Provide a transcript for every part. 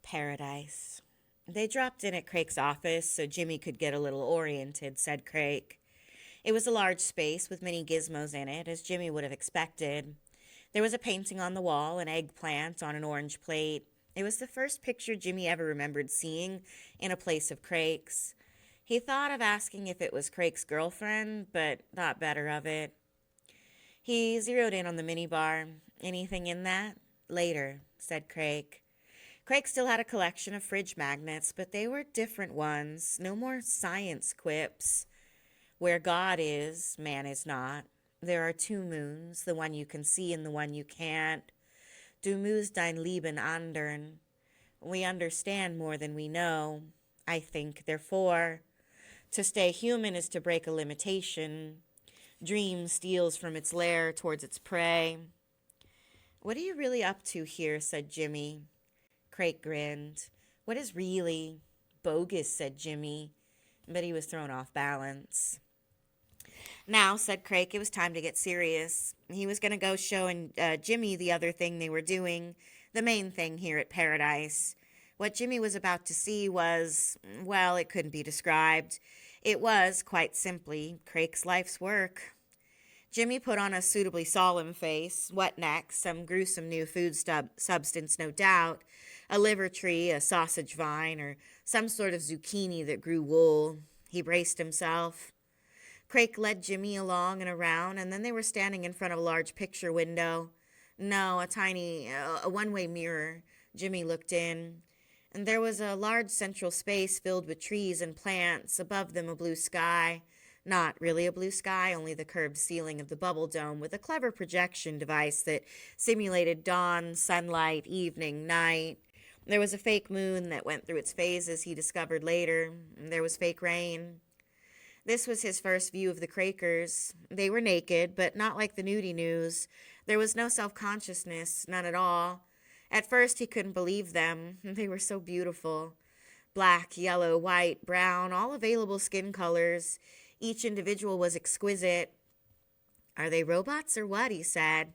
Paradise. They dropped in at Crake's office so Jimmy could get a little oriented, said Crake. It was a large space with many gizmos in it, as Jimmy would have expected. There was a painting on the wall, an eggplant on an orange plate. It was the first picture Jimmy ever remembered seeing in a place of Crake's. He thought of asking if it was Crake's girlfriend, but thought better of it. He zeroed in on the minibar. Anything in that? Later, said Crake. Crake still had a collection of fridge magnets, but they were different ones. No more science quips. Where God is, man is not. There are two moons, the one you can see and the one you can't. Du musst dein Leben andern. We understand more than we know, I think. Therefore, to stay human is to break a limitation. Dream steals from its lair towards its prey. What are you really up to here, said Jimmy. Crake grinned. What is really? Bogus, said Jimmy, but he was thrown off balance. Now, said Crake, it was time to get serious. He was going to go show Jimmy the other thing they were doing, the main thing here at Paradise. What Jimmy was about to see was, well, it couldn't be described. It was, quite simply, Crake's life's work. Jimmy put on a suitably solemn face. What next? Some gruesome new food substance, no doubt. A liver tree, a sausage vine, or some sort of zucchini that grew wool. He braced himself. Crake led Jimmy along and around, and then they were standing in front of a large picture window. No, a one-way mirror. Jimmy looked in, and there was a large central space filled with trees and plants, above them a blue sky. Not really a blue sky, only the curved ceiling of the bubble dome with a clever projection device that simulated dawn, sunlight, evening, night. There was a fake moon that went through its phases, he discovered later. There was fake rain. This was his first view of the Crakers. They were naked, but not like the nudie news. There was no self-consciousness, none at all. At first he couldn't believe them. They were so beautiful. Black, yellow, white, brown, all available skin colors. Each individual was exquisite. Are they robots or what? He said.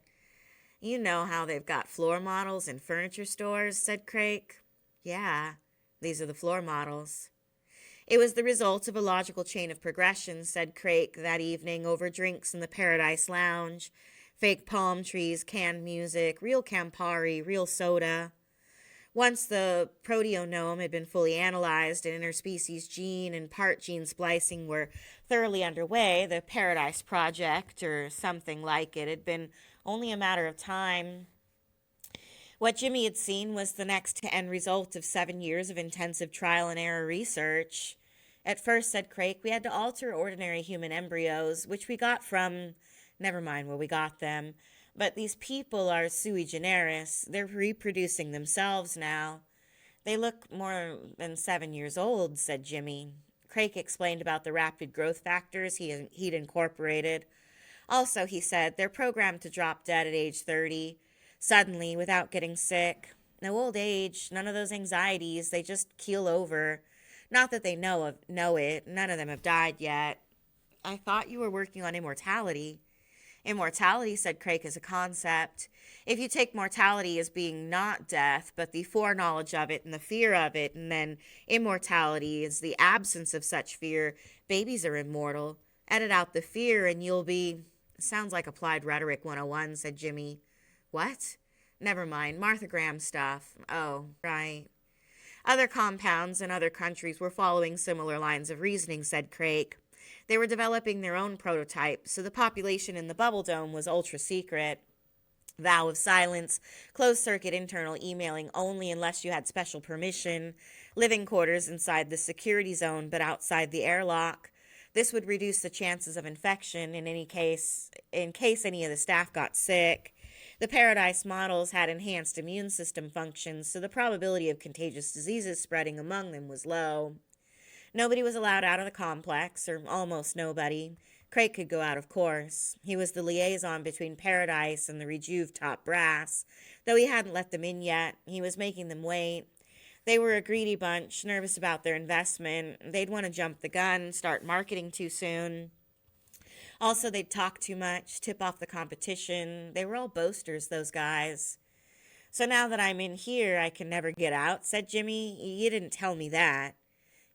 You know how they've got floor models in furniture stores, said Crake. Yeah, these are the floor models. It was the result of a logical chain of progression, said Crake that evening over drinks in the Paradise Lounge. Fake palm trees, canned music, real Campari, real soda. Once the proteome had been fully analyzed and interspecies gene and part gene splicing were thoroughly underway, the Paradise Project, or something like it, had been only a matter of time. What Jimmy had seen was the next end result of 7 years of intensive trial and error research. At first, said Crake, we had to alter ordinary human embryos, which we got from, never mind where we got them, but these people are sui generis. They're reproducing themselves now. They look more than 7 years old, said Jimmy. Crake explained about the rapid growth factors he'd incorporated. Also, he said, they're programmed to drop dead at age 30. Suddenly, without getting sick. No old age, none of those anxieties, they just keel over. Not that they know it, none of them have died yet. I thought you were working on immortality. Immortality, said Crake, is a concept. If you take mortality as being not death, but the foreknowledge of it and the fear of it, and then immortality is the absence of such fear, babies are immortal. Edit out the fear and you'll be... Sounds like applied rhetoric 101, said Jimmy. What? Never mind, Martha Graham stuff. Oh, right. Other compounds in other countries were following similar lines of reasoning, said Crake. They were developing their own prototype, so the population in the bubble dome was ultra secret. Vow of silence, closed-circuit internal emailing only unless you had special permission, living quarters inside the security zone but outside the airlock. This would reduce the chances of infection in case any of the staff got sick. The Paradise models had enhanced immune system functions, so the probability of contagious diseases spreading among them was low. Nobody was allowed out of the complex, or almost nobody. Crake could go out, of course. He was the liaison between Paradise and the Rejuve top brass. Though he hadn't let them in yet, he was making them wait. They were a greedy bunch, nervous about their investment. They'd want to jump the gun, start marketing too soon. Also, they'd talk too much, tip off the competition. They were all boasters, those guys. So now that I'm in here, I can never get out, said Jimmy. You didn't tell me that.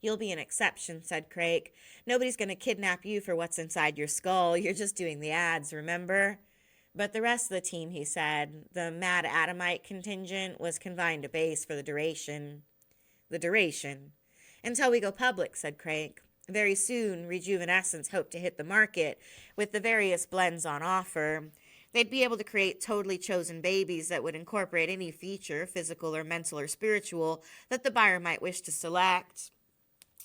You'll be an exception, said Crake. Nobody's going to kidnap you for what's inside your skull. You're just doing the ads, remember? But the rest of the team, he said, the Mad Adamite contingent, was confined to base for the duration. The duration. Until we go public, said Crake. Very soon, Rejuvenescence hoped to hit the market with the various blends on offer. They'd be able to create totally chosen babies that would incorporate any feature, physical or mental or spiritual, that the buyer might wish to select.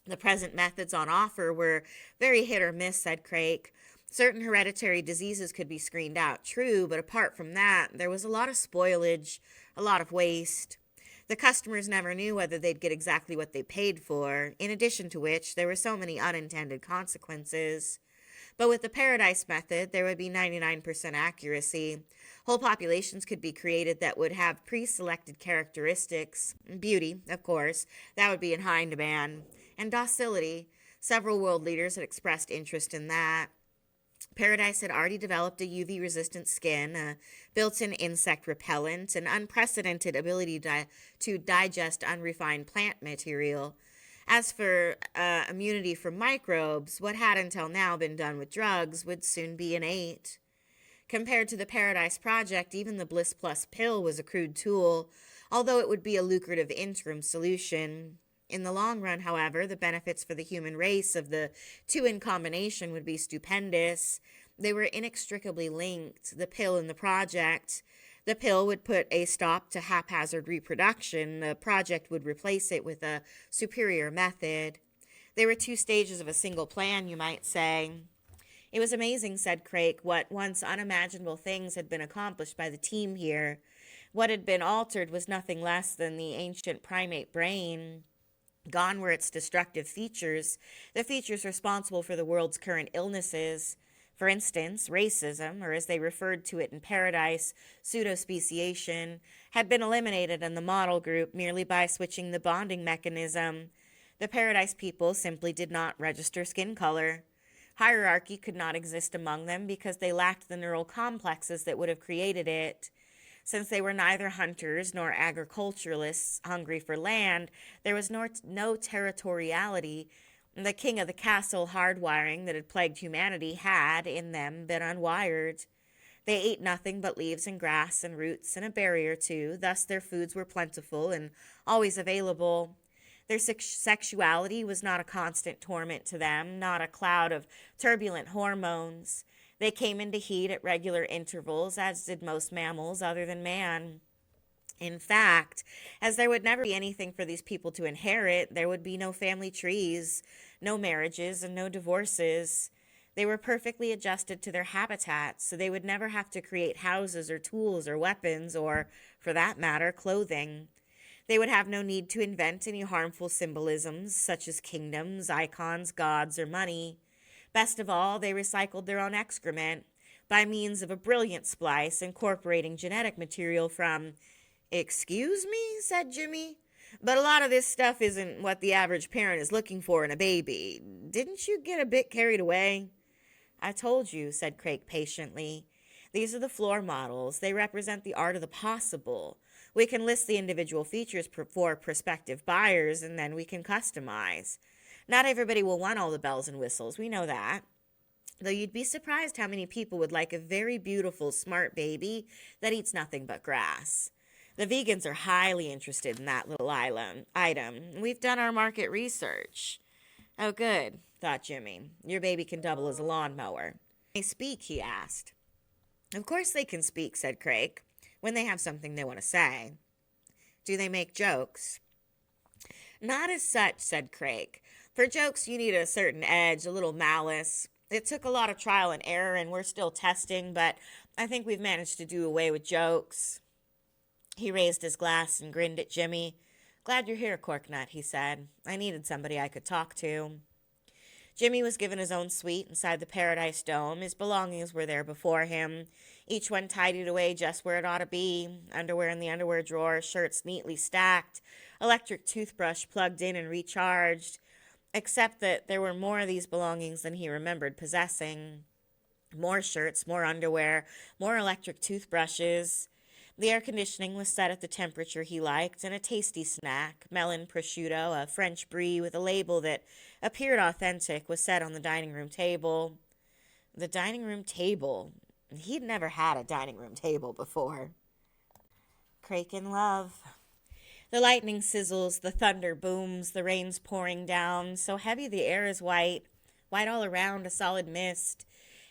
The present methods on offer were very hit or miss, said Crake. Certain hereditary diseases could be screened out, true, but apart from that, there was a lot of spoilage, a lot of waste. The customers never knew whether they'd get exactly what they paid for, in addition to which there were so many unintended consequences. But with the Paradice method, there would be 99% accuracy. Whole populations could be created that would have pre-selected characteristics. Beauty, of course, that would be in high demand. And docility. Several world leaders had expressed interest in that. Paradice had already developed a UV-resistant skin, a built-in insect repellent, an unprecedented ability to digest unrefined plant material. As for immunity from microbes, what had until now been done with drugs would soon be innate. Compared to the Paradice Project, even the Bliss Plus pill was a crude tool, although it would be a lucrative interim solution. In the long run, however, the benefits for the human race of the two in combination would be stupendous. They were inextricably linked, the pill and the project. The pill would put a stop to haphazard reproduction. The project would replace it with a superior method. They were two stages of a single plan, you might say. It was amazing, said Crake, what once unimaginable things had been accomplished by the team here. What had been altered was nothing less than the ancient primate brain. Gone were its destructive features, the features responsible for the world's current illnesses. For instance, racism, or as they referred to it in Paradice, pseudospeciation, had been eliminated in the model group merely by switching the bonding mechanism. The Paradice people simply did not register skin color. Hierarchy could not exist among them because they lacked the neural complexes that would have created it. Since they were neither hunters nor agriculturalists hungry for land, there was no territoriality. The king of the castle hardwiring that had plagued humanity had, in them, been unwired. They ate nothing but leaves and grass and roots and a berry or two, thus their foods were plentiful and always available. Their sexuality was not a constant torment to them, not a cloud of turbulent hormones. They came into heat at regular intervals, as did most mammals other than man. In fact, as there would never be anything for these people to inherit, there would be no family trees, no marriages, and no divorces. They were perfectly adjusted to their habitats, so they would never have to create houses or tools or weapons or, for that matter, clothing. They would have no need to invent any harmful symbolisms, such as kingdoms, icons, gods, or money. Best of all, they recycled their own excrement by means of a brilliant splice incorporating genetic material from... Excuse me, said Jimmy, but a lot of this stuff isn't what the average parent is looking for in a baby. Didn't you get a bit carried away? I told you, said Crake patiently. These are the floor models. They represent the art of the possible. We can list the individual features for prospective buyers, and then we can customize. Not everybody will want all the bells and whistles, we know that. Though you'd be surprised how many people would like a very beautiful, smart baby that eats nothing but grass. The vegans are highly interested in that little item. We've done our market research. Oh, good, thought Jimmy. Your baby can double as a lawnmower. They speak, he asked. Of course they can speak, said Crake, when they have something they want to say. Do they make jokes? Not as such, said Crake. For jokes, you need a certain edge, a little malice. It took a lot of trial and error, and we're still testing, but I think we've managed to do away with jokes. He raised his glass and grinned at Jimmy. Glad you're here, Corknut, he said. I needed somebody I could talk to. Jimmy was given his own suite inside the Paradice Dome. His belongings were there before him, each one tidied away just where it ought to be. Underwear in the underwear drawer, shirts neatly stacked, electric toothbrush plugged in and recharged, except that there were more of these belongings than he remembered possessing. More shirts, more underwear, more electric toothbrushes. The air conditioning was set at the temperature he liked, and a tasty snack, melon prosciutto, a French brie with a label that appeared authentic, was set on the dining room table. The dining room table. He'd never had a dining room table before. Crake in love. The lightning sizzles, the thunder booms, the rain's pouring down, so heavy the air is white, white all around, a solid mist.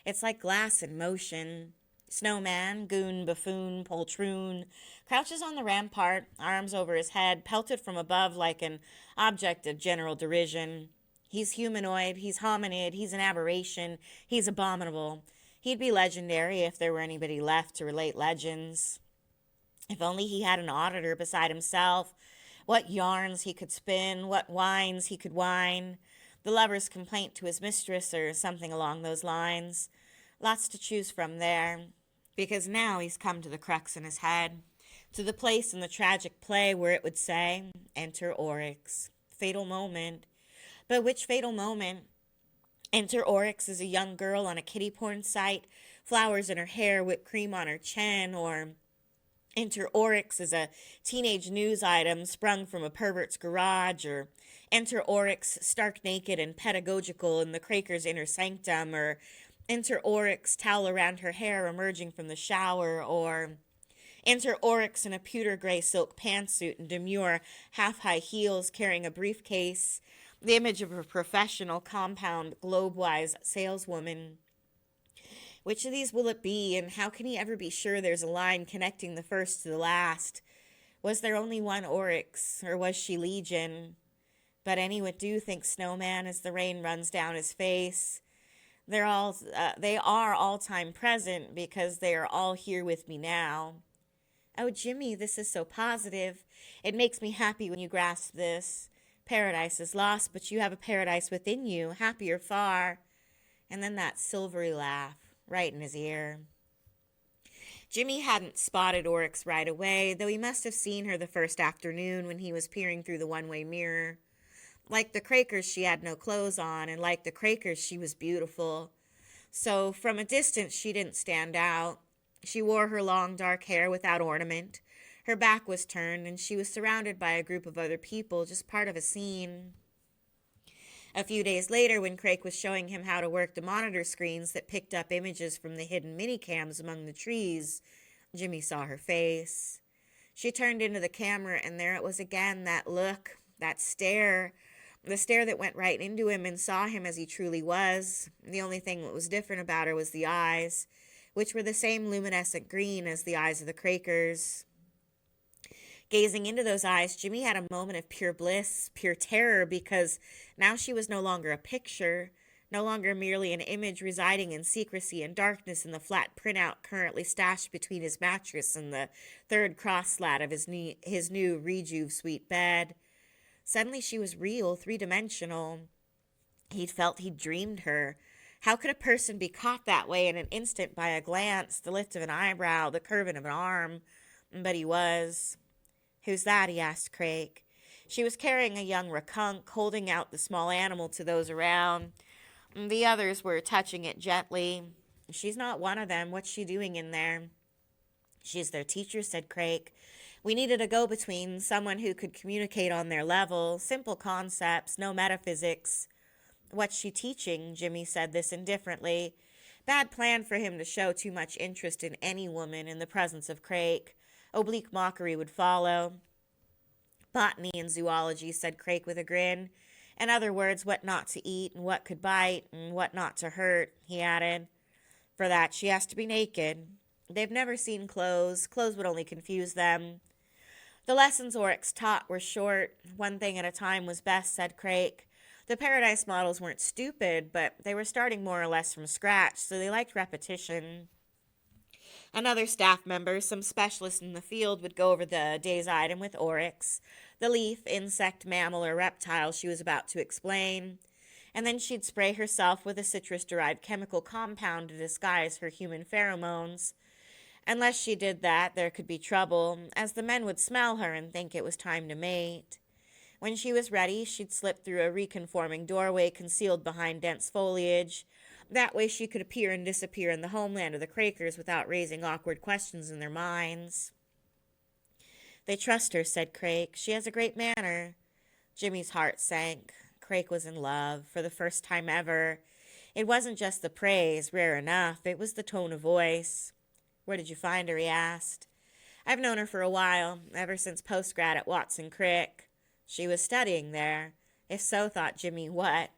It's like glass in motion. Snowman, goon, buffoon, poltroon, crouches on the rampart, arms over his head, pelted from above like an object of general derision. He's humanoid, he's hominid, he's an aberration, he's abominable. He'd be legendary if there were anybody left to relate legends. If only he had an auditor beside himself. What yarns he could spin, what wines he could whine. The lover's complaint to his mistress or something along those lines. Lots to choose from there. Because now he's come to the crux in his head. To the place in the tragic play where it would say, "Enter Oryx." Fatal moment. But which fatal moment? Enter Oryx as a young girl on a kiddie porn site, flowers in her hair, whipped cream on her chin, or enter Oryx as a teenage news item sprung from a pervert's garage, or enter Oryx stark naked and pedagogical in the Craker's inner sanctum, or enter Oryx towel around her hair emerging from the shower, or enter Oryx in a pewter gray silk pantsuit and demure half-high heels carrying a briefcase, the image of a professional compound globe-wise saleswoman. Which of these will it be, and how can he ever be sure there's a line connecting the first to the last? Was there only one Oryx, or was she legion? But any would do, thinks Snowman as the rain runs down his face. They are all time present because they are all here with me now. Oh, Jimmy, this is so positive. It makes me happy when you grasp this. Paradise is lost, but you have a paradise within you, happier far. And then that silvery laugh, right in his ear. Jimmy hadn't spotted Oryx right away, though he must have seen her the first afternoon when he was peering through the one-way mirror. Like the Crakers, she had no clothes on, and like the Crakers, she was beautiful. So from a distance, she didn't stand out. She wore her long dark hair without ornament. Her back was turned, and she was surrounded by a group of other people, just part of a scene. A few days later, when Crake was showing him how to work the monitor screens that picked up images from the hidden minicams among the trees, Jimmy saw her face. She turned into the camera, and there it was again, that look, that stare, the stare that went right into him and saw him as he truly was. The only thing that was different about her was the eyes, which were the same luminescent green as the eyes of the Crakers. Gazing into those eyes, Jimmy had a moment of pure bliss, pure terror, because now she was no longer a picture, no longer merely an image residing in secrecy and darkness in the flat printout currently stashed between his mattress and the third cross slat of his new Rejuve suite bed. Suddenly she was real, three-dimensional. He'd felt he'd dreamed her. How could a person be caught that way in an instant by a glance, the lift of an eyebrow, the curving of an arm? But he was. "Who's that?" he asked Crake. She was carrying a young rakunk, holding out the small animal to those around. The others were touching it gently. "She's not one of them. What's she doing in there?" "She's their teacher," said Crake. "We needed a go-between, someone who could communicate on their level, simple concepts, no metaphysics." "What's she teaching?" Jimmy said this indifferently. Bad plan for him to show too much interest in any woman in the presence of Crake. Oblique mockery would follow. "Botany and zoology," said Crake with a grin. "In other words, what not to eat, and what could bite, and what not to hurt," he added. "For that, she has to be naked. They've never seen clothes. Clothes would only confuse them." "The lessons Oryx taught were short. One thing at a time was best," said Crake. "The Paradise models weren't stupid, but they were starting more or less from scratch, so they liked repetition." Another staff member, some specialist in the field, would go over the day's item with Oryx, the leaf, insect, mammal, or reptile she was about to explain, and then she'd spray herself with a citrus-derived chemical compound to disguise her human pheromones. Unless she did that, there could be trouble, as the men would smell her and think it was time to mate. When she was ready, she'd slip through a reconforming doorway concealed behind dense foliage. That way she could appear and disappear in the homeland of the Crakers without raising awkward questions in their minds. They trust her, said Crake. She has a great manner. Jimmy's heart sank. Crake was in love for the first time ever. It wasn't just the praise, rare enough, it was the tone of voice. Where did you find her? He asked. I've known her for a while, ever since postgrad at Watson Crick. She was studying there. If so, thought Jimmy, what?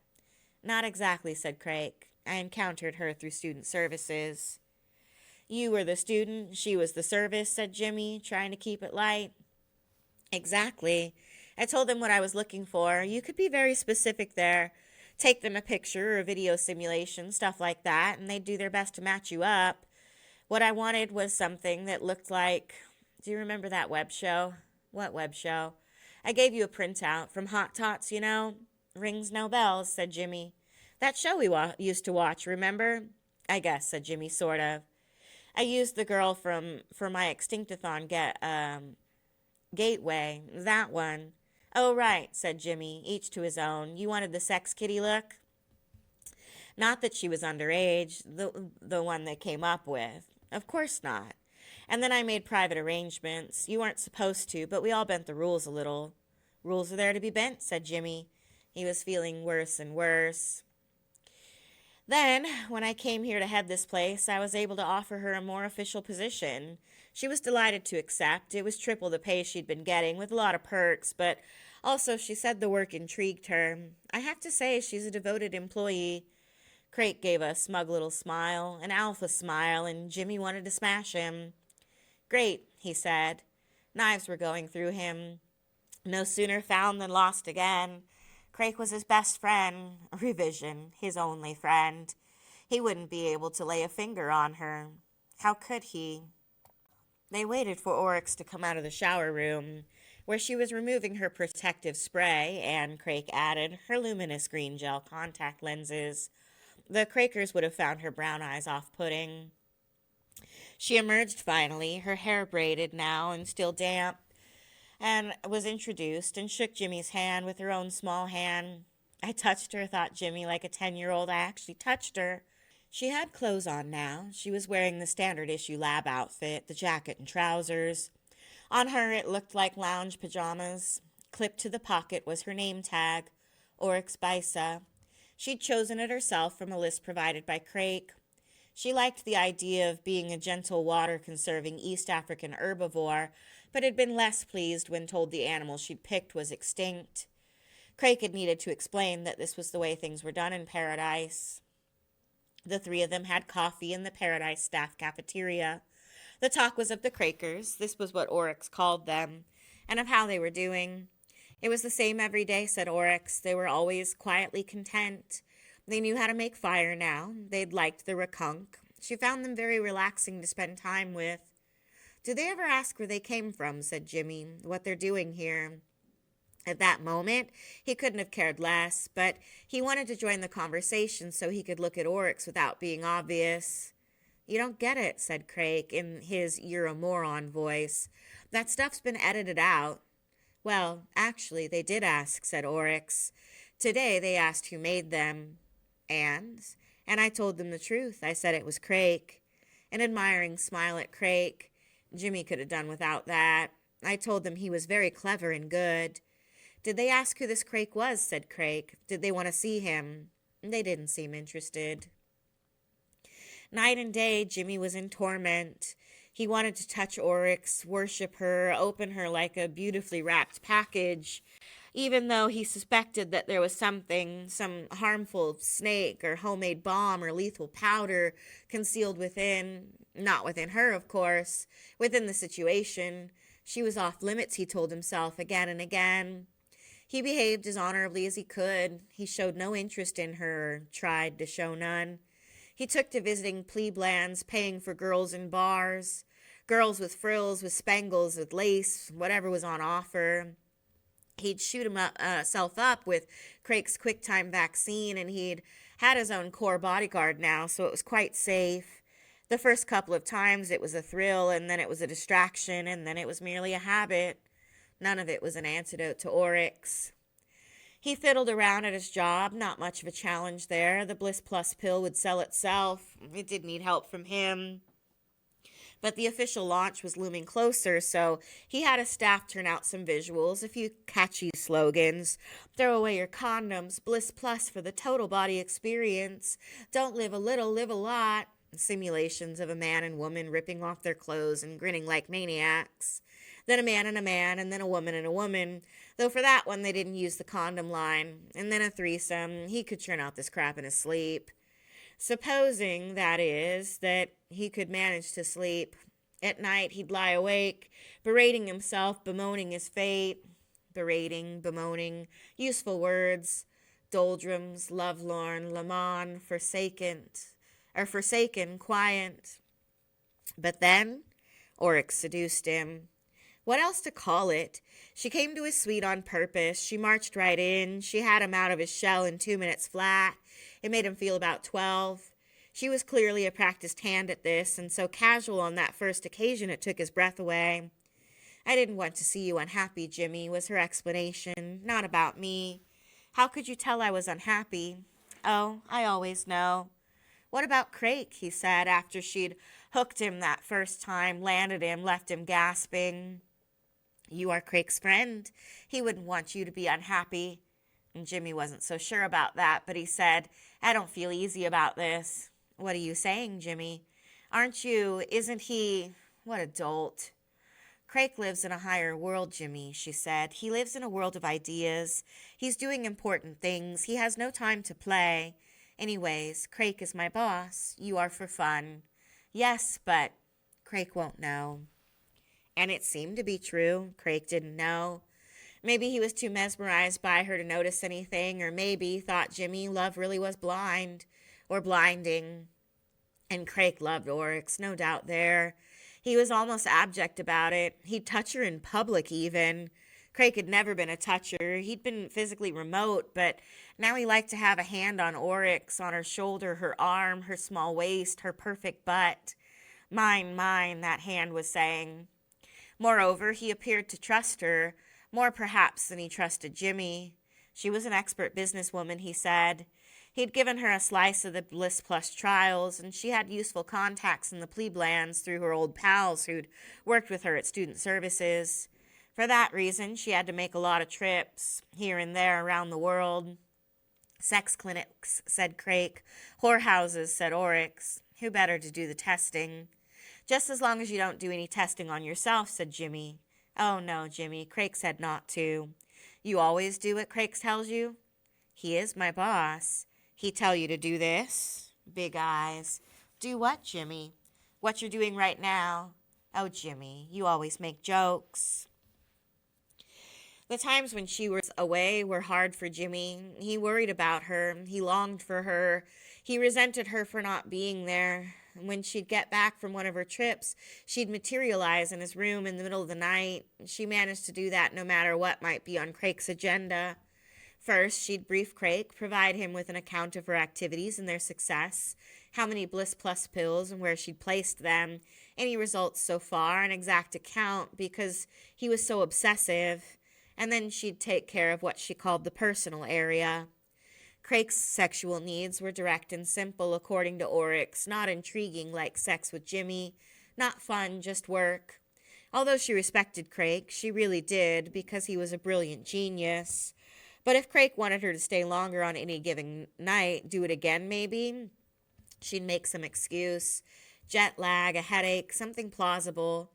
Not exactly, said Crake. I encountered her through student services. You were the student, she was the service, said Jimmy, trying to keep it light. Exactly. I told them what I was looking for. You could be very specific there. Take them a picture or a video simulation, stuff like that, and they'd do their best to match you up. What I wanted was something that looked like... Do you remember that web show? What web show? I gave you a printout from Hot Tots, you know. Rings no bells, said Jimmy. That show we used to watch, remember? I guess, said Jimmy, sort of. I used the girl for my Extinctathon gateway, that one. Oh, right, said Jimmy, each to his own. You wanted the sex kitty look? Not that she was underage, the one they came up with. Of course not. And then I made private arrangements. You weren't supposed to, but we all bent the rules a little. Rules are there to be bent, said Jimmy. He was feeling worse and worse. Then, when I came here to head this place, I was able to offer her a more official position. She was delighted to accept. It was triple the pay she'd been getting, with a lot of perks, but also she said the work intrigued her. I have to say, she's a devoted employee. Crate gave a smug little smile, an alpha smile, and Jimmy wanted to smash him. Great, he said. Knives were going through him. No sooner found than lost again. Crake was his best friend, revision, his only friend. He wouldn't be able to lay a finger on her. How could he? They waited for Oryx to come out of the shower room, where she was removing her protective spray, and Crake added her luminous green gel contact lenses. The Crakers would have found her brown eyes off-putting. She emerged finally, her hair braided now and still damp, and was introduced and shook Jimmy's hand with her own small hand. I touched her, thought Jimmy, like a 10-year-old. I actually touched her. She had clothes on now. She was wearing the standard issue lab outfit, the jacket and trousers. On her it looked like lounge pajamas. Clipped to the pocket was her name tag, Oryx Bisa. She'd chosen it herself from a list provided by Crake. She liked the idea of being a gentle, water-conserving East African herbivore, but had been less pleased when told the animal she'd picked was extinct. Crake had needed to explain that this was the way things were done in Paradice. The three of them had coffee in the Paradice staff cafeteria. The talk was of the Crakers, this was what Oryx called them, and of how they were doing. It was the same every day, said Oryx. They were always quietly content. They knew how to make fire now. They'd liked the rakunk. She found them very relaxing to spend time with. Did they ever ask where they came from, said Jimmy, what they're doing here? At that moment, he couldn't have cared less, but he wanted to join the conversation so he could look at Oryx without being obvious. You don't get it, said Crake in his "you're a moron" voice. That stuff's been edited out. Well, actually, they did ask, said Oryx. Today they asked who made them. And I told them the truth. I said it was Crake. An admiring smile at Crake. Jimmy could have done without that. I told them he was very clever and good. Did they ask who this Crake was, said Crake. Did they want to see him? They didn't seem interested. Night and day, Jimmy was in torment. He wanted to touch Oryx, worship her, open her like a beautifully wrapped package, even though he suspected that there was something, some harmful snake or homemade bomb or lethal powder concealed within, not within her, of course, within the situation. She was off limits, he told himself again and again. He behaved as honorably as he could. He showed no interest in her, or tried to show none. He took to visiting pleblands, paying for girls in bars, girls with frills, with spangles, with lace, whatever was on offer. He'd shoot himself up with Crake's QuickTime vaccine, and he'd had his own core bodyguard now, so it was quite safe. The first couple of times it was a thrill, and then it was a distraction, and then it was merely a habit. None of it was an antidote to Oryx. He fiddled around at his job, not much of a challenge there. The Bliss Plus pill would sell itself. It didn't need help from him. But the official launch was looming closer, so he had his staff turn out some visuals, a few catchy slogans. Throw away your condoms, Bliss Plus for the total body experience. Don't live a little, live a lot. Simulations of a man and woman ripping off their clothes and grinning like maniacs. Then a man, and then a woman and a woman. Though for that one they didn't use the condom line. And then a threesome. He could churn out this crap in his sleep. Supposing, that is, that he could manage to sleep. At night he'd lie awake, berating himself, bemoaning his fate. Berating, bemoaning, useful words. Doldrums, lovelorn, Lamon, forsaken, quiet. But then Oryx seduced him. What else to call it? She came to his suite on purpose. She marched right in. She had him out of his shell in 2 minutes flat. It made him feel about 12. She was clearly a practiced hand at this, and so casual on that first occasion it took his breath away. I didn't want to see you unhappy, Jimmy, was her explanation. Not about me. How could you tell I was unhappy? Oh, I always know. What about Crake, he said, after she'd hooked him that first time, landed him, left him gasping. You are Crake's friend. He wouldn't want you to be unhappy. And Jimmy wasn't so sure about that, but he said, I don't feel easy about this. What are you saying, Jimmy? Aren't you? Isn't he? What a dolt. Crake lives in a higher world, Jimmy, she said. He lives in a world of ideas. He's doing important things. He has no time to play. Anyways, Crake is my boss. You are for fun. Yes, but Crake won't know. And it seemed to be true. Crake didn't know. Maybe he was too mesmerized by her to notice anything, or maybe, thought Jimmy, love really was blind, or blinding. And Crake loved Oryx, no doubt there. He was almost abject about it. He'd touch her in public, even. Crake had never been a toucher. He'd been physically remote, but now he liked to have a hand on Oryx, on her shoulder, her arm, her small waist, her perfect butt. Mine, that hand was saying. Moreover, he appeared to trust her, more perhaps than he trusted Jimmy. She was an expert businesswoman, he said. He'd given her a slice of the Bliss Plus trials, and she had useful contacts in the pleblands through her old pals who'd worked with her at student services. For that reason, she had to make a lot of trips, here and there around the world. Sex clinics, said Crake. Whorehouses, said Oryx. Who better to do the testing? Just as long as you don't do any testing on yourself, said Jimmy. Oh, no, Jimmy. Crake said not to. You always do what Crake tells you? He is my boss. He tell you to do this? Big eyes. Do what, Jimmy? What you're doing right now? Oh, Jimmy, you always make jokes. The times when she was away were hard for Jimmy. He worried about her. He longed for her. He resented her for not being there. When she'd get back from one of her trips, she'd materialize in his room in the middle of the night. She managed to do that no matter what might be on Crake's agenda. First, she'd brief Crake, provide him with an account of her activities and their success, how many Bliss Plus pills and where she'd placed them, any results so far, an exact account because he was so obsessive. And then she'd take care of what she called the personal area. Crake's sexual needs were direct and simple, according to Oryx, not intriguing like sex with Jimmy, not fun, just work. Although she respected Crake, she really did, because he was a brilliant genius. But if Crake wanted her to stay longer on any given night, do it again maybe, she'd make some excuse. Jet lag, a headache, something plausible.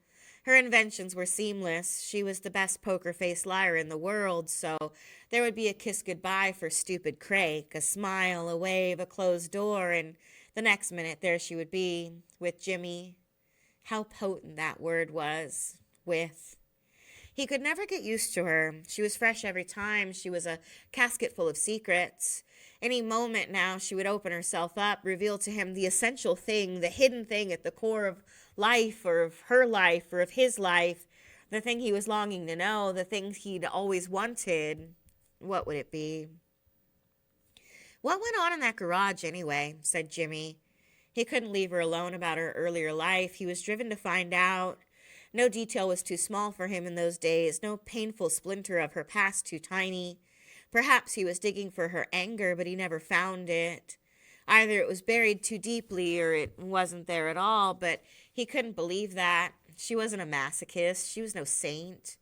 Her inventions were seamless. She was the best poker-faced liar in the world, so there would be a kiss goodbye for stupid Crake, a smile, a wave, a closed door, and the next minute there she would be, with Jimmy. How potent that word was, with. He could never get used to her. She was fresh every time. She was a casket full of secrets. Any moment now she would open herself up, reveal to him the essential thing, the hidden thing at the core of life or of her life or of his life, the thing he was longing to know, the thing he'd always wanted. What would it be? What went on in that garage anyway, said Jimmy. He couldn't leave her alone about her earlier life. He was driven to find out. No detail was too small for him in those days, no painful splinter of her past too tiny. Perhaps he was digging for her anger, but he never found it. Either it was buried too deeply or it wasn't there at all, but He couldn't believe that. She wasn't a masochist. She was no saint.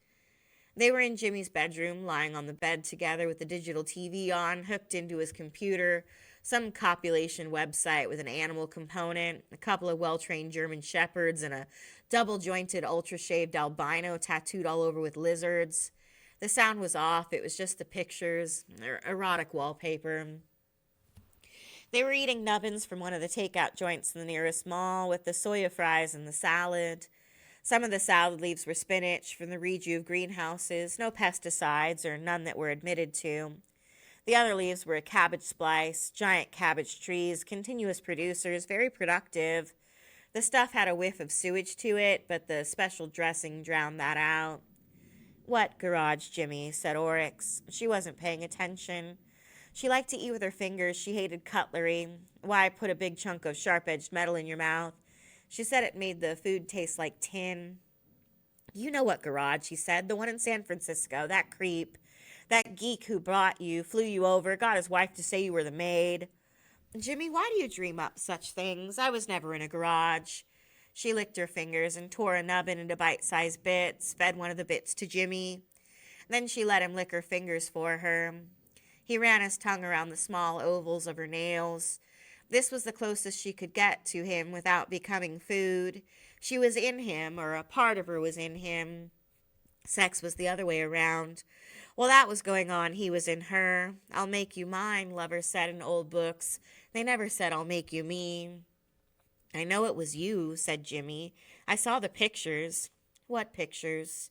They were in Jimmy's bedroom, lying on the bed together with the digital TV on, hooked into his computer, some copulation website with an animal component, a couple of well-trained German shepherds, and a double-jointed, ultra-shaved albino tattooed all over with lizards. The sound was off. It was just the pictures, erotic wallpaper. They were eating nubbins from one of the takeout joints in the nearest mall with the soya fries and the salad. Some of the salad leaves were spinach from the rejuve greenhouses, no pesticides or none that were admitted to. The other leaves were a cabbage splice, giant cabbage trees, continuous producers, very productive. The stuff had a whiff of sewage to it, but the special dressing drowned that out. What garage, Jimmy? Said Oryx. She wasn't paying attention. She liked to eat with her fingers. She hated cutlery. Why put a big chunk of sharp-edged metal in your mouth? She said it made the food taste like tin. You know what garage, she said. The one in San Francisco. That creep. That geek who brought you, flew you over, got his wife to say you were the maid. Jimmy, why do you dream up such things? I was never in a garage. She licked her fingers and tore a nubbin into bite-sized bits, fed one of the bits to Jimmy. Then she let him lick her fingers for her. He ran his tongue around the small ovals of her nails. This was the closest she could get to him without becoming food. She was in him, or a part of her was in him. Sex was the other way around. While that was going on, he was in her. I'll make you mine, lovers said in old books. They never said, I'll make you me. I know it was you, said Jimmy. I saw the pictures. What pictures?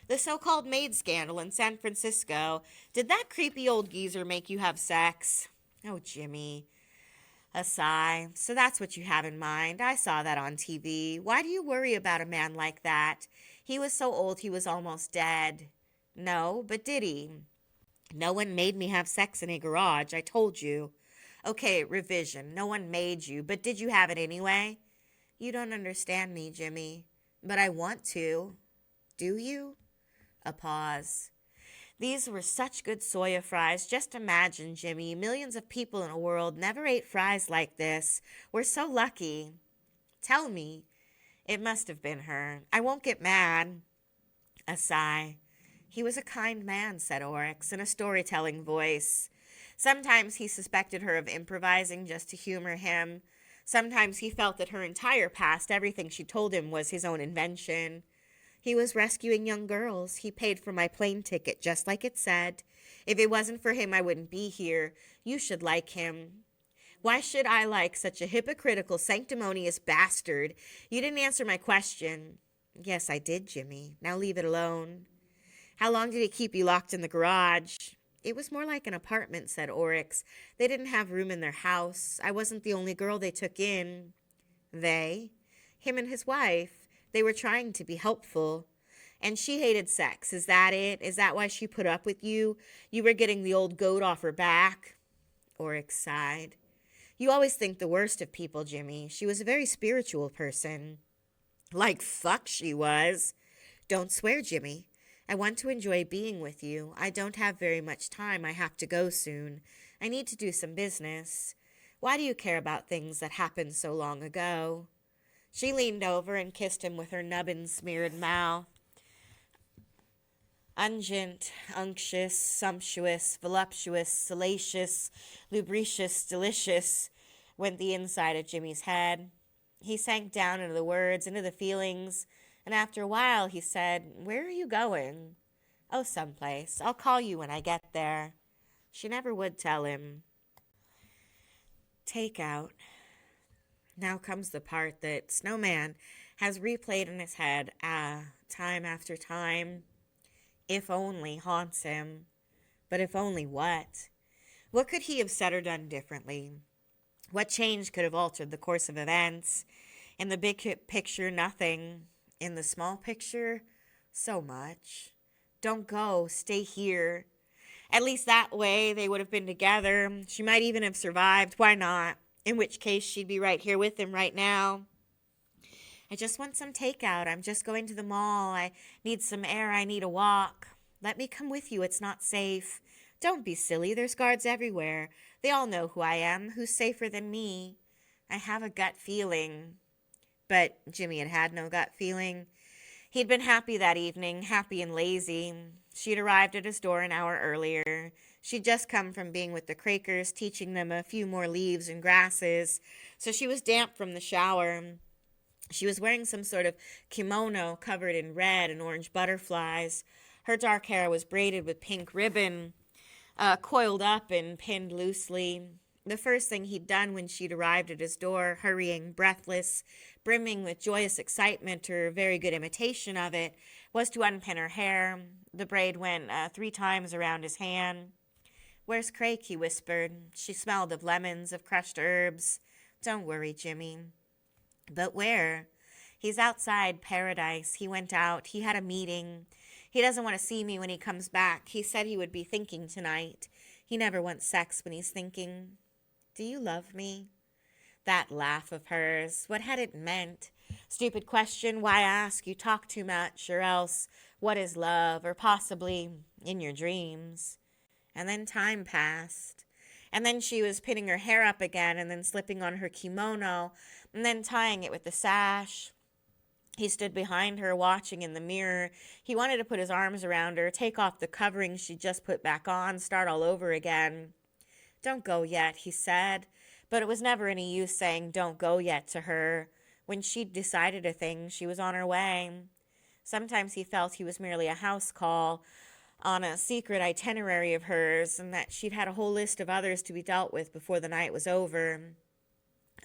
The so-called maid scandal in San Francisco. Did that creepy old geezer make you have sex? Oh, Jimmy. A sigh. So that's what you have in mind. I saw that on TV. Why do you worry about a man like that? He was so old he was almost dead. No, but did he? No one made me have sex in a garage, I told you. Okay, revision. No one made you, but did you have it anyway? You don't understand me, Jimmy. But I want to. Do you? A pause. These were such good soya fries. Just imagine, Jimmy, millions of people in the world never ate fries like this. We're so lucky. Tell me. It must have been her. I won't get mad. A sigh. He was a kind man, said Oryx, in a storytelling voice. Sometimes he suspected her of improvising just to humor him. Sometimes he felt that her entire past, everything she told him, was his own invention. He was rescuing young girls. He paid for my plane ticket, just like it said. If it wasn't for him, I wouldn't be here. You should like him. Why should I like such a hypocritical, sanctimonious bastard? You didn't answer my question. Yes, I did, Jimmy. Now leave it alone. How long did he keep you locked in the garage? It was more like an apartment, said Oryx. They didn't have room in their house. I wasn't the only girl they took in. They? Him and his wife. They were trying to be helpful. And she hated sex. Is that it? Is that why she put up with you? You were getting the old goat off her back? Oryx sighed. You always think the worst of people, Jimmy. She was a very spiritual person. Like fuck she was. Don't swear, Jimmy. I want to enjoy being with you. I don't have very much time. I have to go soon. I need to do some business. Why do you care about things that happened so long ago? She leaned over and kissed him with her nubbin-smeared mouth. Ungent, unctuous, sumptuous, voluptuous, salacious, lubricious, delicious, went the inside of Jimmy's head. He sank down into the words, into the feelings, and after a while he said, Where are you going? Oh, someplace. I'll call you when I get there. She never would tell him. Takeout. Now comes the part that Snowman has replayed in his head, time after time. If only haunts him. But if only what? What could he have said or done differently? What change could have altered the course of events? In the big picture, nothing. In the small picture, so much. Don't go. Stay here. At least that way they would have been together. She might even have survived. Why not? In which case she'd be right here with him right now. I just want some takeout. I'm just going to the mall. I need some air. I need a walk. Let me come with you. It's not safe. Don't be silly. There's guards everywhere. They all know who I am. Who's safer than me? I have a gut feeling. But Jimmy had had no gut feeling. He'd been happy that evening, happy and lazy. She'd arrived at his door an hour earlier. She'd just come from being with the Crakers, teaching them a few more leaves and grasses, so she was damp from the shower. She was wearing some sort of kimono covered in red and orange butterflies. Her dark hair was braided with pink ribbon, coiled up and pinned loosely. The first thing he'd done when she'd arrived at his door, hurrying, breathless, brimming with joyous excitement or very good imitation of it, was to unpin her hair. The braid went 3 times around his hand. "Where's Crake?" he whispered. She smelled of lemons, of crushed herbs. "Don't worry, Jimmy." "But where?" "He's outside Paradise. He went out. He had a meeting. He doesn't want to see me when he comes back. He said he would be thinking tonight. He never wants sex when he's thinking." "Do you love me?" That laugh of hers, what had it meant? Stupid question, why ask? You talk too much, or else, what is love? Or possibly, in your dreams. And then time passed. And then she was pinning her hair up again, and then slipping on her kimono, and then tying it with the sash. He stood behind her, watching in the mirror. He wanted to put his arms around her, take off the covering she'd just put back on, start all over again. "Don't go yet," he said. But it was never any use saying "don't go yet" to her. When she'd decided a thing, she was on her way. Sometimes he felt he was merely a house call on a secret itinerary of hers, and that she'd had a whole list of others to be dealt with before the night was over.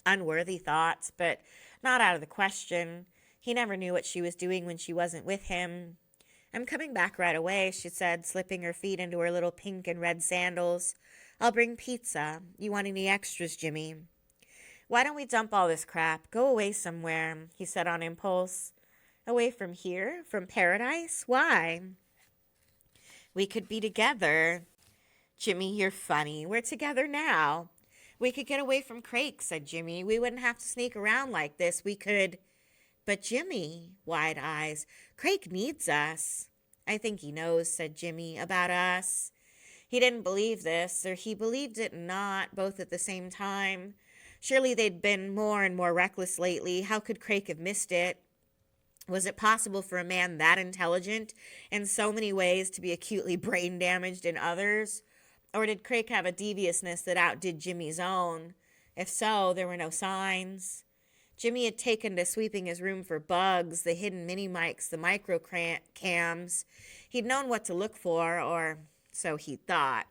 Unworthy thoughts, but not out of the question. He never knew what she was doing when she wasn't with him. "I'm coming back right away," she said, slipping her feet into her little pink and red sandals. "I'll bring pizza. You want any extras, Jimmy?" "Why don't we dump all this crap? Go away somewhere," he said on impulse. "Away from here? From Paradise? Why?" "We could be together." "Jimmy, you're funny. We're together now." "We could get away from Crake," said Jimmy. "We wouldn't have to sneak around like this. We could—" "But Jimmy," wide eyes, "Crake needs us." "I think he knows," said Jimmy, "about us." He didn't believe this, or he believed it and not, both at the same time. Surely they'd been more and more reckless lately. How could Crake have missed it? Was it possible for a man that intelligent in so many ways to be acutely brain damaged in others? Or did Crake have a deviousness that outdid Jimmy's own? If so, there were no signs. Jimmy had taken to sweeping his room for bugs, the hidden mini mics, the micro cams. He'd known what to look for, or so he thought,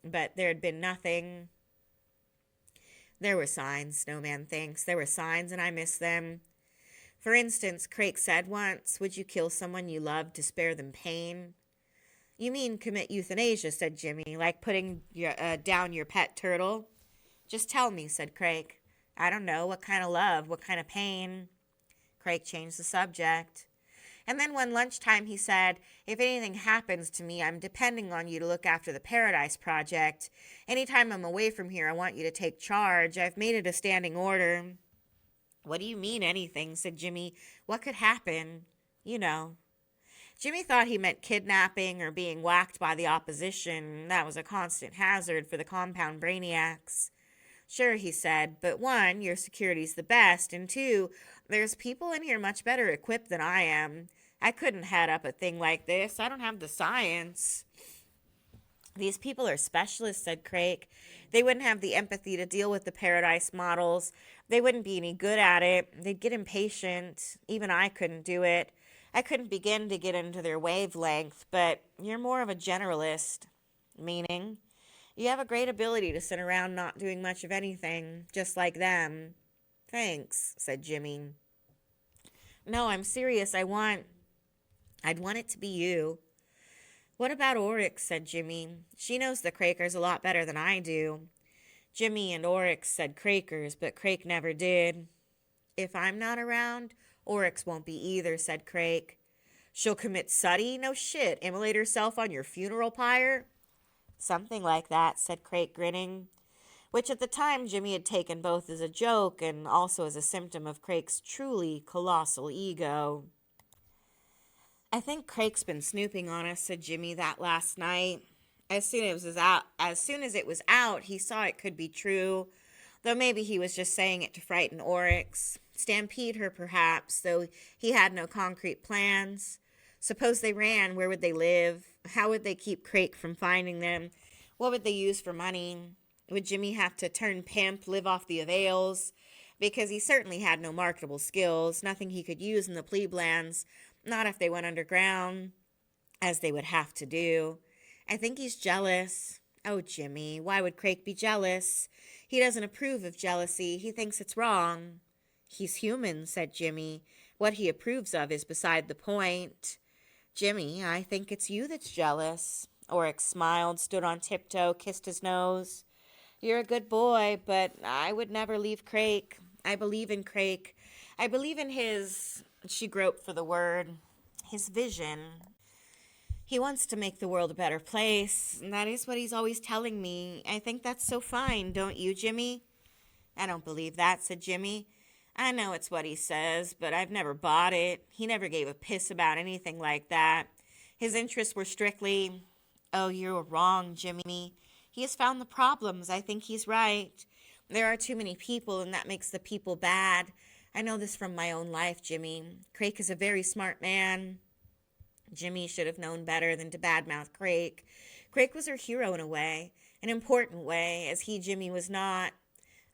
but there had been nothing. There were signs, Snowman thinks. There were signs, and I missed them. For instance, Crake said once, "Would you kill someone you loved to spare them pain?" "You mean commit euthanasia," said Jimmy, "like putting down your pet turtle?" "Just tell me," said Crake. "I don't know. What kind of love? What kind of pain?" Crake changed the subject. "And then one lunchtime he said, 'If anything happens to me, I'm depending on you to look after the Paradise Project. Anytime I'm away from here, I want you to take charge. I've made it a standing order.'" "What do you mean, anything?" said Jimmy. "What could happen? You know." Jimmy thought he meant kidnapping or being whacked by the opposition. That was a constant hazard for the compound brainiacs. "Sure," he said, "but one, your security's the best, and two, there's people in here much better equipped than I am. I couldn't head up a thing like this. I don't have the science." "These people are specialists," said Crake. "They wouldn't have the empathy to deal with the Paradise models. They wouldn't be any good at it. They'd get impatient. Even I couldn't do it. I couldn't begin to get into their wavelength, but you're more of a generalist." "Meaning?" "You have a great ability to sit around not doing much of anything, just like them." "Thanks," said Jimmy. "No, I'm serious. I'd want it to be you." "What about Oryx?" said Jimmy. "She knows the Crakers a lot better than I do." Jimmy and Oryx said Crakers, but Crake never did. "If I'm not around, Oryx won't be either," said Crake. "She'll commit suttee? No shit. Immolate herself on your funeral pyre?" "Something like that," said Crake, grinning, which at the time Jimmy had taken both as a joke and also as a symptom of Crake's truly colossal ego. "I think Crake's been snooping on us," said Jimmy that last night. As soon as it was out, he saw it could be true, though maybe he was just saying it to frighten Oryx. Stampede her, perhaps, though he had no concrete plans. Suppose they ran, where would they live? How would they keep Crake from finding them? What would they use for money? Would Jimmy have to turn pimp, live off the avails? Because he certainly had no marketable skills, nothing he could use in the pleblands, not if they went underground, as they would have to do. I think he's jealous. Oh, Jimmy, why would Crake be jealous? He doesn't approve of jealousy. He thinks it's wrong. He's human, said Jimmy. What he approves of is beside the point. Jimmy, I think it's you that's jealous. Oryx smiled, stood on tiptoe, kissed his nose. You're a good boy, but I would never leave Crake. I believe in Crake. I believe in his, she groped for the word, his vision. He wants to make the world a better place, and that is what he's always telling me. I think that's so fine, don't you, Jimmy? I don't believe that, said Jimmy. I know it's what he says, but I've never bought it. He never gave a piss about anything like that. His interests were strictly, oh, you're wrong, Jimmy. He has found the problems. I think he's right. There are too many people, and that makes the people bad. I know this from my own life, Jimmy. Crake is a very smart man. Jimmy should have known better than to badmouth Crake. Crake was her hero in a way, an important way, as he, Jimmy, was not.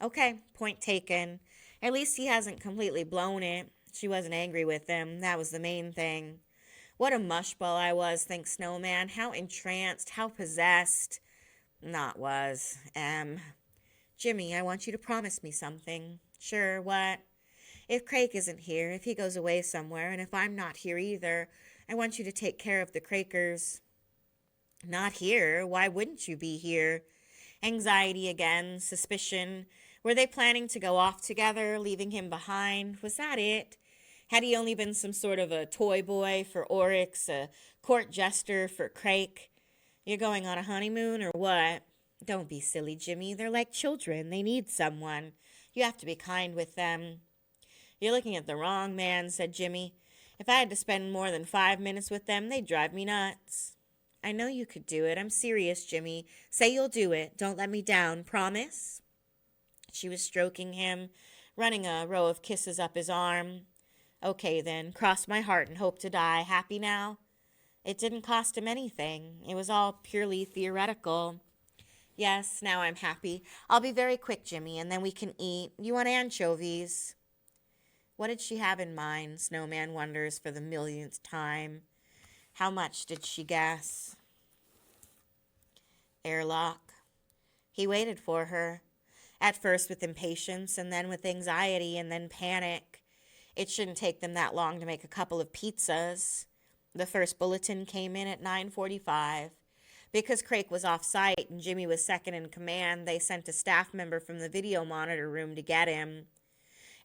Okay, point taken. At least he hasn't completely blown it. She wasn't angry with him. That was the main thing. What a mushball I was, thinks Snowman. How entranced, how possessed. Not was. Jimmy, I want you to promise me something. Sure, what? If Crake isn't here, if he goes away somewhere, and if I'm not here either, I want you to take care of the Crakers. Not here? Why wouldn't you be here? Anxiety again, suspicion. Were they planning to go off together, leaving him behind? Was that it? Had he only been some sort of a toy boy for Oryx, a court jester for Crake? You're going on a honeymoon or what? Don't be silly, Jimmy. They're like children. They need someone. You have to be kind with them. You're looking at the wrong man, said Jimmy. If I had to spend more than 5 minutes with them, they'd drive me nuts. I know you could do it. I'm serious, Jimmy. Say you'll do it. Don't let me down. Promise? She was stroking him, running a row of kisses up his arm. Okay, then. Cross my heart and hope to die. Happy now? It didn't cost him anything. It was all purely theoretical. Yes, now I'm happy. I'll be very quick, Jimmy, and then we can eat. You want anchovies? What did she have in mind? Snowman wonders for the millionth time. How much did she guess? Airlock. He waited for her, at first with impatience, and then with anxiety, and then panic. It shouldn't take them that long to make a couple of pizzas. The first bulletin came in at 9:45. Because Crake was off-site and Jimmy was second in command, they sent a staff member from the video monitor room to get him.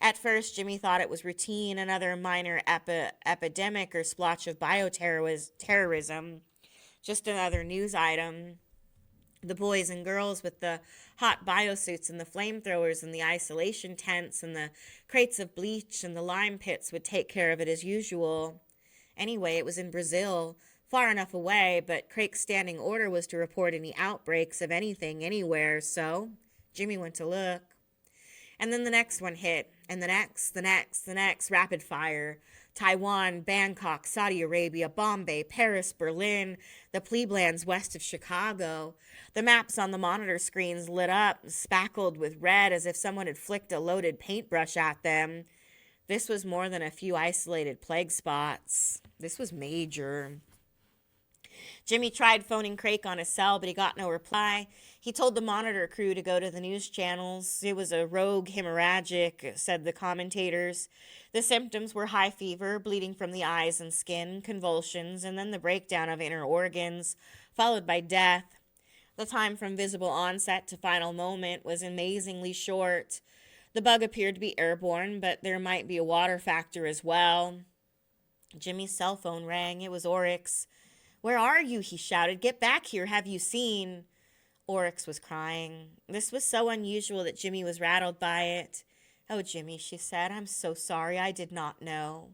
At first, Jimmy thought it was routine, another minor epidemic or splotch of bioterrorism, just another news item. The boys and girls with the hot biosuits and the flamethrowers and the isolation tents and the crates of bleach and the lime pits would take care of it as usual. Anyway, it was in Brazil, far enough away, but Crake's standing order was to report any outbreaks of anything anywhere, so Jimmy went to look. And then the next one hit, and the next, rapid fire. Taiwan, Bangkok, Saudi Arabia, Bombay, Paris, Berlin, the pleblands west of Chicago. The maps on the monitor screens lit up, spackled with red as if someone had flicked a loaded paintbrush at them. This was more than a few isolated plague spots. This was major. Jimmy tried phoning Crake on his cell, but he got no reply. He told the monitor crew to go to the news channels. It was a rogue hemorrhagic, said the commentators. The symptoms were high fever, bleeding from the eyes and skin, convulsions, and then the breakdown of inner organs, followed by death. The time from visible onset to final moment was amazingly short. The bug appeared to be airborne, but there might be a water factor as well. Jimmy's cell phone rang. It was Oryx. Where are you? He shouted. Get back here. Have you seen? Oryx was crying. This was so unusual that Jimmy was rattled by it. Oh, Jimmy, she said, I'm so sorry. I did not know.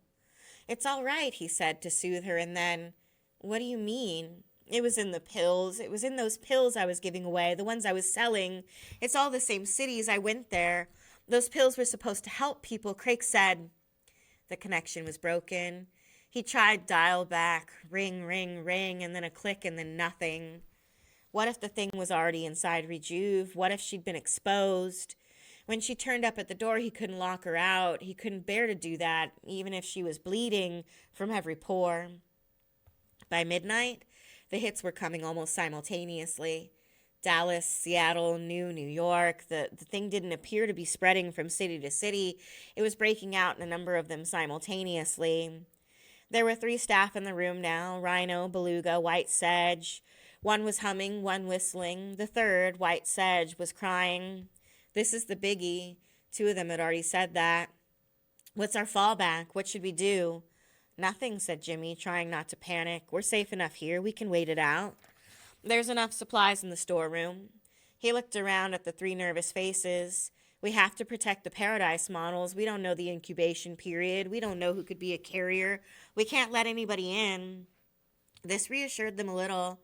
It's all right, he said to soothe her, and then, what do you mean? It was in the pills. It was in those pills I was giving away, the ones I was selling. It's all the same cities. I went there. Those pills were supposed to help people, Crake said. The connection was broken. He tried dial back, ring, ring, ring, and then a click and then nothing. What if the thing was already inside Rejuve? What if she'd been exposed? When she turned up at the door, he couldn't lock her out. He couldn't bear to do that, even if she was bleeding from every pore. By midnight, the hits were coming almost simultaneously. Dallas, Seattle, New York. The thing didn't appear to be spreading from city to city. It was breaking out in a number of them simultaneously. There were 3 staff in the room now: Rhino, Beluga, White Sedge. One was humming, one whistling. The third, White Sedge, was crying. This is the biggie. 2 of them had already said that. What's our fallback? What should we do? Nothing, said Jimmy, trying not to panic. We're safe enough here. We can wait it out. There's enough supplies in the storeroom. He looked around at the 3 nervous faces. We have to protect the Paradice models. We don't know the incubation period. We don't know who could be a carrier. We can't let anybody in. This reassured them a little.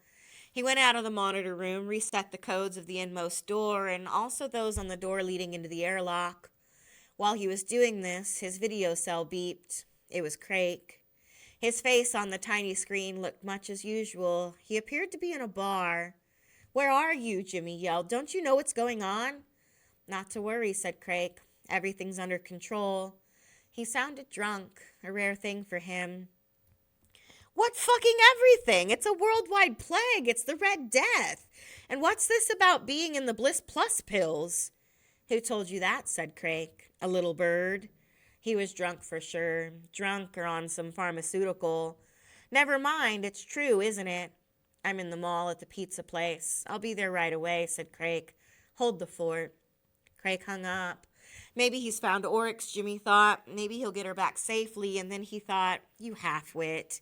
He went out of the monitor room, reset the codes of the inmost door and also those on the door leading into the airlock. While he was doing this, his video cell beeped. It was Crake. His face on the tiny screen looked much as usual. He appeared to be in a bar. Where are you? Jimmy yelled. Don't you know what's going on? Not to worry, said Crake. Everything's under control. He sounded drunk, a rare thing for him. What fucking everything? It's a worldwide plague. It's the Red Death. And what's this about being in the Bliss Plus pills? Who told you that? Said Crake. A little bird. He was drunk for sure. Drunk or on some pharmaceutical. Never mind. It's true, isn't it? I'm in the mall at the pizza place. I'll be there right away, said Crake. Hold the fort. Crake hung up. Maybe he's found Oryx, Jimmy thought. Maybe he'll get her back safely. And then he thought, you half-wit.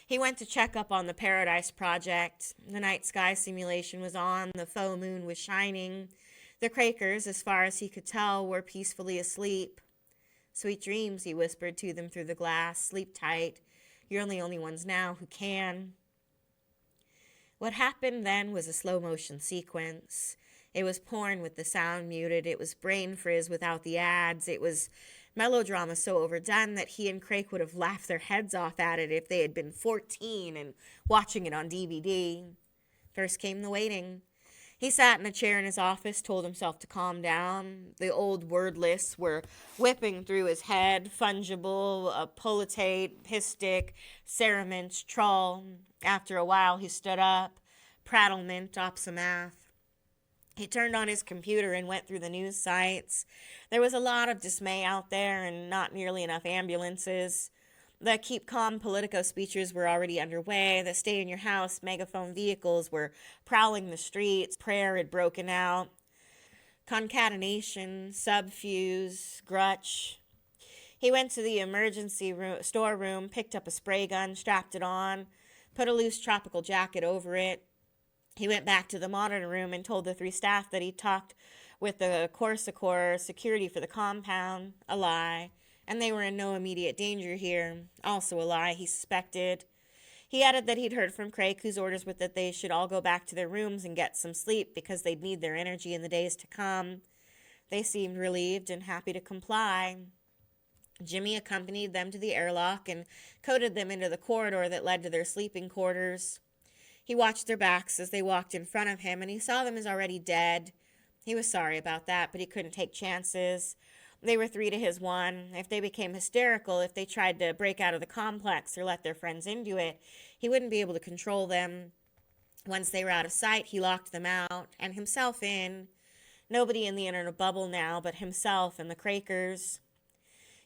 He went to check up on the Paradice project. The night sky simulation was on. The faux moon was shining. The Crakers, as far as he could tell, were peacefully asleep. Sweet dreams, he whispered to them through the glass. Sleep tight. You're the only ones now who can. What happened then was a slow-motion sequence. It was porn with the sound muted. It was brain frizz without the ads. It was melodrama so overdone that he and Crake would have laughed their heads off at it if they had been 14 and watching it on DVD. First came the waiting. He sat in a chair in his office, told himself to calm down. The old word lists were whipping through his head: fungible, politate, pistic, cerament, trawl. After a while, he stood up. Prattlement, opsomath. He turned on his computer and went through the news sites. There was a lot of dismay out there and not nearly enough ambulances. The Keep Calm Politico speeches were already underway. The stay in your house megaphone vehicles were prowling the streets. Prayer had broken out. Concatenation, subfuse, grutch. He went to the emergency storeroom, picked up a spray gun, strapped it on, put a loose tropical jacket over it. He went back to the monitor room and told the 3 staff that he talked with the Corsicore security for the compound. A lie. And they were in no immediate danger here. Also a lie, he suspected. He added that he'd heard from Crake, whose orders were that they should all go back to their rooms and get some sleep because they'd need their energy in the days to come. They seemed relieved and happy to comply. Jimmy accompanied them to the airlock and coded them into the corridor that led to their sleeping quarters. He watched their backs as they walked in front of him, and he saw them as already dead. He was sorry about that, but he couldn't take chances. They were 3 to his 1. If they became hysterical, if they tried to break out of the complex or let their friends into it, he wouldn't be able to control them. Once they were out of sight, he locked them out and himself in. Nobody in the inner bubble now but himself and the Crakers.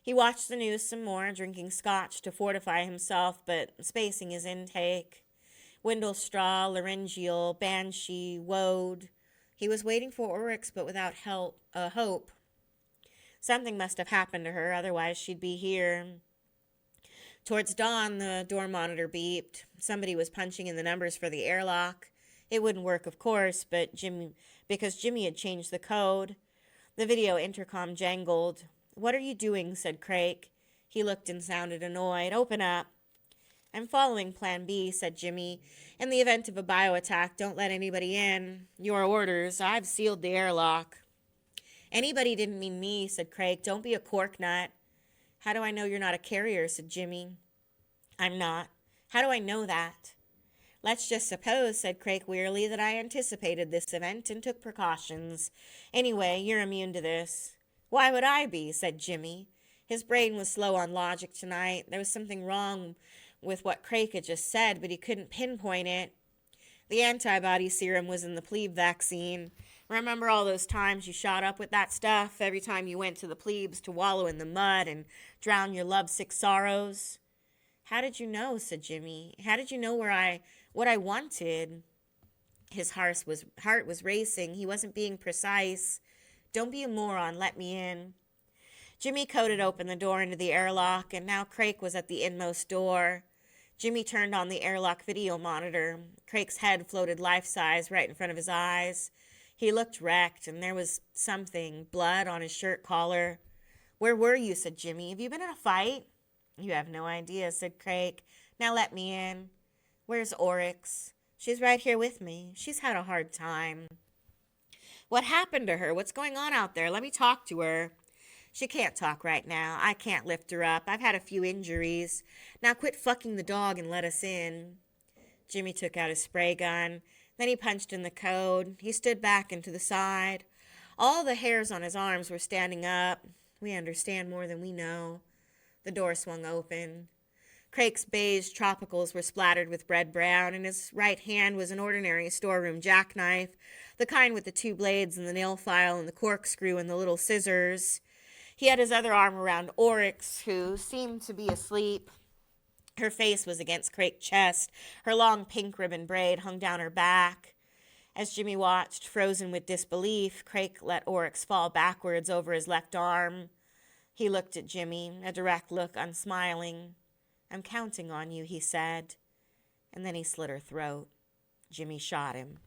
He watched the news some more, drinking scotch to fortify himself, but spacing his intake. Windlestraw, laryngeal, banshee, woad. He was waiting for Oryx, but without hope. Something must have happened to her, otherwise she'd be here. Towards dawn, the door monitor beeped. Somebody was punching in the numbers for the airlock. It wouldn't work, of course, because Jimmy had changed the code. The video intercom jangled. What are you doing? Said Crake. He looked and sounded annoyed. Open up. I'm following Plan B, said Jimmy. In the event of a bioattack, don't let anybody in. Your orders. I've sealed the airlock. Anybody didn't mean me, said Crake. Don't be a cork nut. How do I know you're not a carrier, said Jimmy. I'm not. How do I know that? Let's just suppose, said Crake wearily, that I anticipated this event and took precautions. Anyway, you're immune to this. Why would I be? Said Jimmy. His brain was slow on logic tonight. There was something wrong with what Crake had just said, but he couldn't pinpoint it. The antibody serum was in the plebe vaccine. Remember all those times you shot up with that stuff every time you went to the plebes to wallow in the mud and drown your lovesick sorrows? How did you know? Said Jimmy. How did you know what I wanted? His heart was racing. He wasn't being precise. Don't be a moron. Let me in. Jimmy coated open the door into the airlock, and now Crake was at the inmost door. Jimmy turned on the airlock video monitor. Crake's head floated life-size right in front of his eyes. He looked wrecked, and there was something, blood on his shirt collar. Where were you? Said Jimmy. Have you been in a fight? You have no idea, said Crake. Now let me in. Where's Oryx? She's right here with me. She's had a hard time. What happened to her? What's going on out there? Let me talk to her. She can't talk right now. I can't lift her up. I've had a few injuries. Now quit fucking the dog and let us in. Jimmy took out his spray gun. Then he punched in the code. He stood back and to the side. All the hairs on his arms were standing up. We understand more than we know. The door swung open. Crake's beige tropicals were splattered with red brown. In his right hand was an ordinary storeroom jackknife, the kind with the two blades and the nail file and the corkscrew and the little scissors. He had his other arm around Oryx, who seemed to be asleep. Her face was against Crake's chest. Her long pink ribbon braid hung down her back. As Jimmy watched, frozen with disbelief, Crake let Oryx fall backwards over his left arm. He looked at Jimmy, a direct look, unsmiling. I'm counting on you, he said. And then he slit her throat. Jimmy shot him.